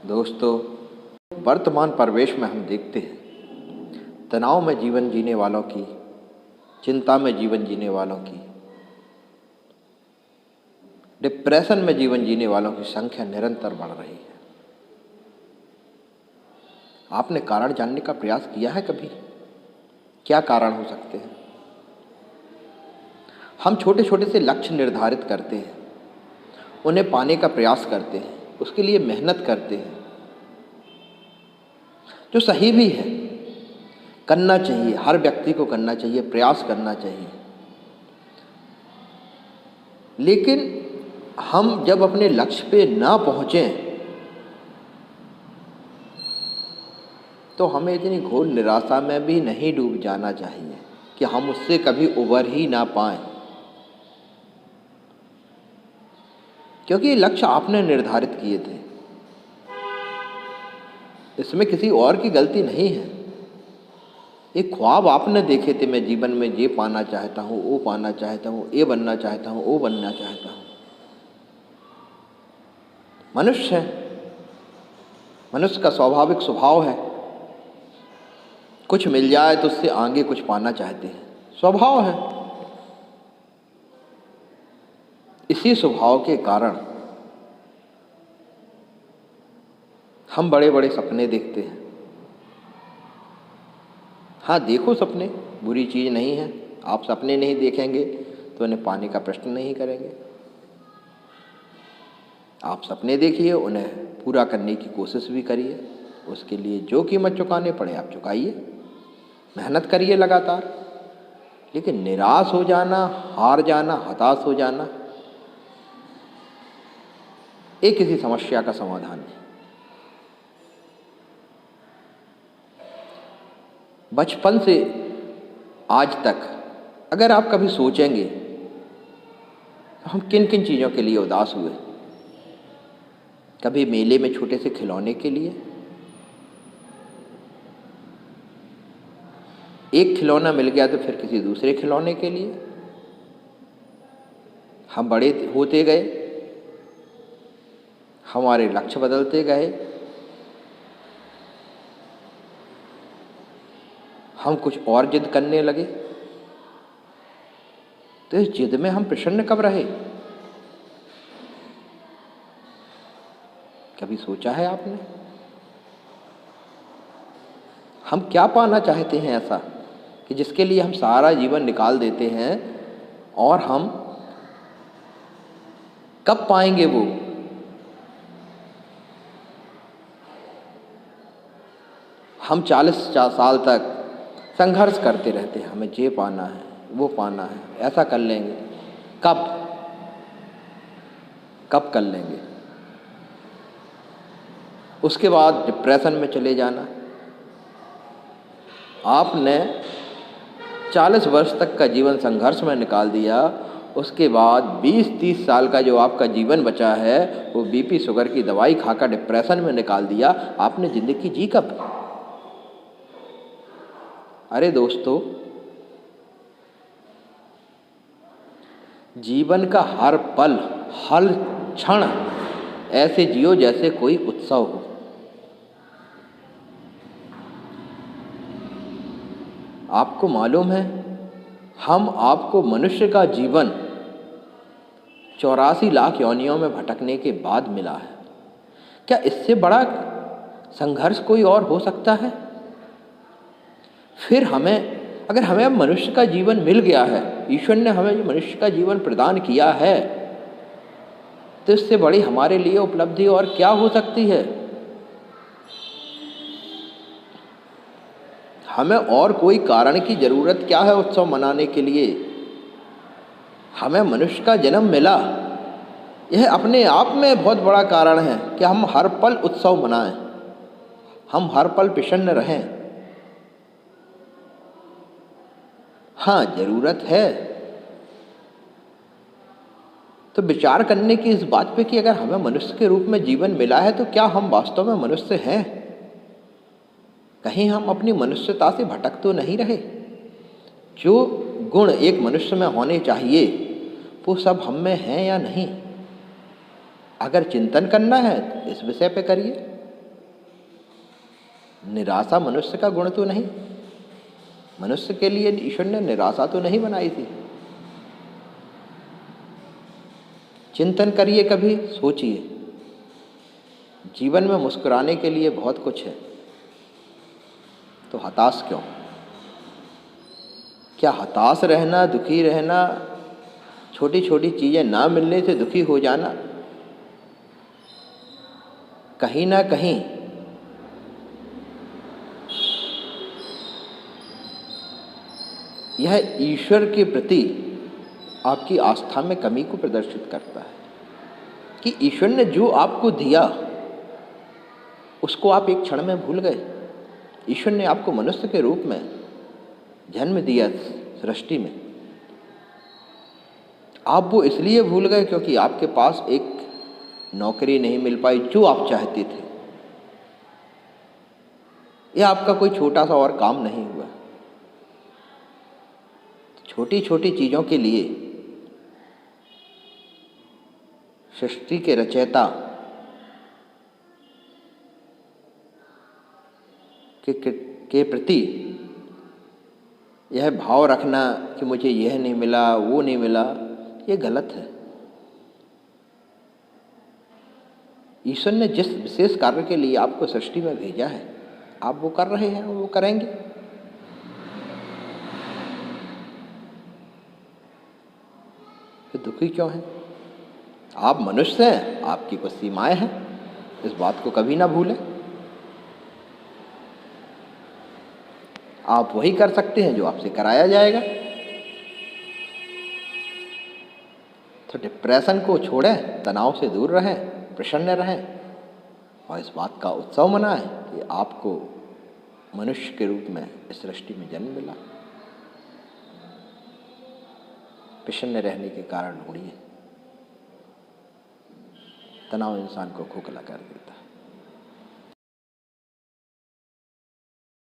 दोस्तों, वर्तमान परिवेश में हम देखते हैं तनाव में जीवन जीने वालों की, चिंता में जीवन जीने वालों की, डिप्रेशन में जीवन जीने वालों की संख्या निरंतर बढ़ रही है। आपने कारण जानने का प्रयास किया है कभी? क्या कारण हो सकते हैं? हम छोटे छोटे से लक्ष्य निर्धारित करते हैं, उन्हें पाने का प्रयास करते हैं, उसके लिए मेहनत करते हैं, जो सही भी है, करना चाहिए, हर व्यक्ति को करना चाहिए, प्रयास करना चाहिए। लेकिन हम जब अपने लक्ष्य पे ना पहुंचें तो हमें इतनी घोर निराशा में भी नहीं डूब जाना चाहिए कि हम उससे कभी उबर ही ना पाएं, क्योंकि ये लक्ष्य आपने निर्धारित किए थे। इसमें किसी और की गलती नहीं है। एक ख्वाब आपने देखे थे, मैं जीवन में ये पाना चाहता हूँ, वो पाना चाहता हूँ, ये बनना चाहता हूँ, वो बनना चाहता हूँ। मनुष्य है, मनुष्य का स्वाभाविक स्वभाव है, कुछ मिल जाए तो उससे आगे कुछ पाना चाहते हैं, स्वभाव है। इसी स्वभाव के कारण हम बड़े बड़े सपने देखते हैं। हाँ, देखो सपने, बुरी चीज़ नहीं है। आप सपने नहीं देखेंगे तो उन्हें पाने का प्रश्न नहीं करेंगे। आप सपने देखिए, उन्हें पूरा करने की कोशिश भी करिए, उसके लिए जो कीमत चुकाने पड़े आप चुकाइए, मेहनत करिए लगातार। लेकिन निराश हो जाना, हार जाना, हताश हो जाना, ये किसी समस्या का समाधान नहीं। बचपन से आज तक अगर आप कभी सोचेंगे तो हम किन किन चीज़ों के लिए उदास हुए? कभी मेले में छोटे से खिलौने के लिए, एक खिलौना मिल गया तो फिर किसी दूसरे खिलौने के लिए। हम बड़े होते गए, हमारे लक्ष्य बदलते गए, हम कुछ और जिद करने लगे। तो इस जिद में हम प्रसन्न कब रहे? कभी सोचा है आपने? हम क्या पाना चाहते हैं ऐसा कि जिसके लिए हम सारा जीवन निकाल देते हैं, और हम कब पाएंगे वो? हम 40 साल तक संघर्ष करते रहते हैं, हमें ये पाना है, वो पाना है, ऐसा कर लेंगे। कब कर लेंगे? उसके बाद डिप्रेशन में चले जाना। आपने 40 वर्ष तक का जीवन संघर्ष में निकाल दिया, उसके बाद 20-30 साल का जो आपका जीवन बचा है वो बीपी शुगर की दवाई खाकर डिप्रेशन में निकाल दिया। आपने जिंदगी जी कब? अरे दोस्तों, जीवन का हर पल, हर क्षण ऐसे जियो जैसे कोई उत्सव हो। आपको मालूम है, हम आपको मनुष्य का जीवन 84 लाख योनियों में भटकने के बाद मिला है। क्या इससे बड़ा संघर्ष कोई और हो सकता है? फिर अगर हमें अब मनुष्य का जीवन मिल गया है, ईश्वर ने हमें जो मनुष्य का जीवन प्रदान किया है, तो इससे बड़ी हमारे लिए उपलब्धि और क्या हो सकती है? हमें और कोई कारण की जरूरत क्या है उत्सव मनाने के लिए? हमें मनुष्य का जन्म मिला, यह अपने आप में बहुत बड़ा कारण है कि हम हर पल उत्सव मनाएं, हम हर पल प्रसन्न रहें। हाँ, जरूरत है तो विचार करने की इस बात पे कि अगर हमें मनुष्य के रूप में जीवन मिला है तो क्या हम वास्तव में मनुष्य हैं? कहीं हम अपनी मनुष्यता से भटक तो नहीं रहे? जो गुण एक मनुष्य में होने चाहिए वो सब हम में हैं या नहीं? अगर चिंतन करना है तो इस विषय पे करिए। निराशा मनुष्य का गुण तो नहीं। मनुष्य के लिए ईश्वर ने निराशा तो नहीं बनाई थी। चिंतन करिए, कभी सोचिए, जीवन में मुस्कुराने के लिए बहुत कुछ है, तो हताश क्यों? क्या हताश रहना, दुखी रहना, छोटी छोटी चीज़ें ना मिलने से दुखी हो जाना, कहीं ना कहीं यह ईश्वर के प्रति आपकी आस्था में कमी को प्रदर्शित करता है कि ईश्वर ने जो आपको दिया उसको आप एक क्षण में भूल गए। ईश्वर ने आपको मनुष्य के रूप में जन्म दिया सृष्टि में, आप वो इसलिए भूल गए क्योंकि आपके पास एक नौकरी नहीं मिल पाई जो आप चाहते थे, या आपका कोई छोटा सा और काम नहीं हुआ। छोटी छोटी चीज़ों के लिए सृष्टि के रचयिता के प्रति यह भाव रखना कि मुझे यह नहीं मिला, वो नहीं मिला, ये गलत है। ईश्वर ने जिस विशेष कार्य के लिए आपको सृष्टि में भेजा है, आप वो कर रहे हैं, वो करेंगे। फिर दुखी क्यों हैं? आप मनुष्य हैं, आपकी कुछ सीमाएं हैं, इस बात को कभी ना भूलें। आप वही कर सकते हैं जो आपसे कराया जाएगा। तो डिप्रेशन को छोड़ें, तनाव से दूर रहें, प्रसन्न रहें और इस बात का उत्सव मनाएं कि आपको मनुष्य के रूप में इस सृष्टि में जन्म मिला। प्रसन्न रहने के कारण ढूंढिए। तनाव इंसान को खोखला कर देता है।